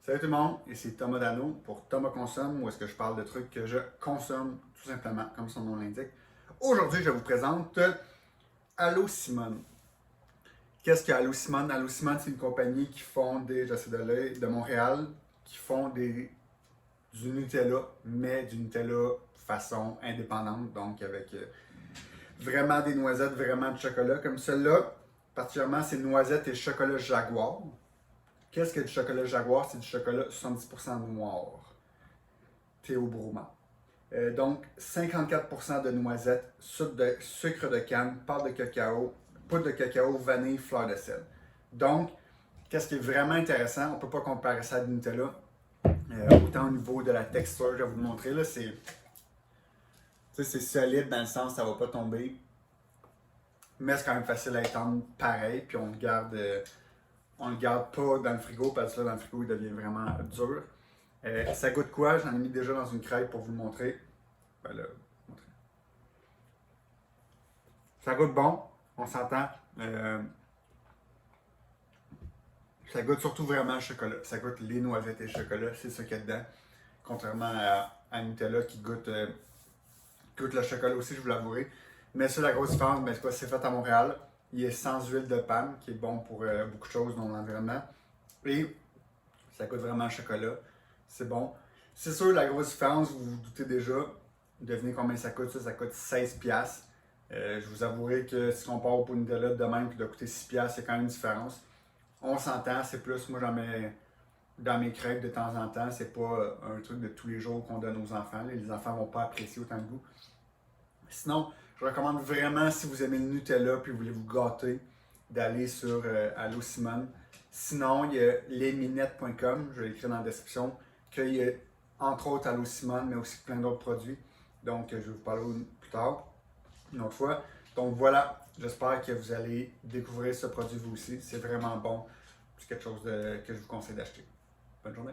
Salut tout le monde, ici Thomas Dano pour Thomas Consomme, où est-ce que je parle de trucs que je consomme tout simplement, comme son nom l'indique. Aujourd'hui, je vous présente Allo Simone. Qu'est-ce que Allo Simone? Allo Simone, c'est une compagnie qui font j'essaie de l'œil, de Montréal, qui font du Nutella, mais du Nutella façon indépendante, donc avec vraiment des noisettes, vraiment de chocolat, comme celle-là. Particulièrement, c'est noisettes et chocolat Jaguar. Qu'est-ce que du chocolat Jaguar? C'est du chocolat 70% noir. Théobroma. Donc, 54% de noisettes, sucre de canne, pâte de cacao, poudre de cacao, vanille, fleur de sel. Donc, qu'est-ce qui est vraiment intéressant, on ne peut pas comparer ça à du Nutella. Autant au niveau de la texture, je vais vous le montrer, là, c'est solide dans le sens ça ne va pas tomber. Mais c'est quand même facile à étendre pareil, puis on le garde pas dans le frigo parce que là, dans le frigo, il devient vraiment dur. Ça goûte quoi? J'en ai mis déjà dans une crêpe pour vous le montrer. Ben là, ça goûte bon, on s'entend. Ça goûte surtout vraiment le chocolat. Ça goûte les noisettes et le chocolat, c'est ça qu'il y a dedans. Contrairement à Nutella qui goûte le chocolat aussi, je vous l'avouerai. Mais ça, la grosse différence, ben, c'est fait à Montréal. Il est sans huile de palme, qui est bon pour beaucoup de choses dans l'environnement. Et ça goûte vraiment le chocolat. C'est bon. C'est sûr, la grosse différence, vous vous doutez déjà, devinez combien ça coûte. Ça coûte 16$. Je vous avouerai que si on part au Nutella de même qui doit coûter 6$, il y a quand même une différence. On s'entend, c'est plus, moi j'en mets dans mes crêpes de temps en temps, c'est pas un truc de tous les jours qu'on donne aux enfants. Les enfants vont pas apprécier autant de goût. Sinon, je recommande vraiment, si vous aimez le Nutella puis vous voulez vous gâter, d'aller sur Allo Simone. Sinon, il y a lesminettes.com, je vais l'écrire dans la description, qu'il y a entre autres Allo Simone, mais aussi plein d'autres produits. Donc, je vais vous parler plus tard, une autre fois. Donc voilà, j'espère que vous allez découvrir ce produit vous aussi. C'est vraiment bon. C'est quelque chose que je vous conseille d'acheter. Bonne journée.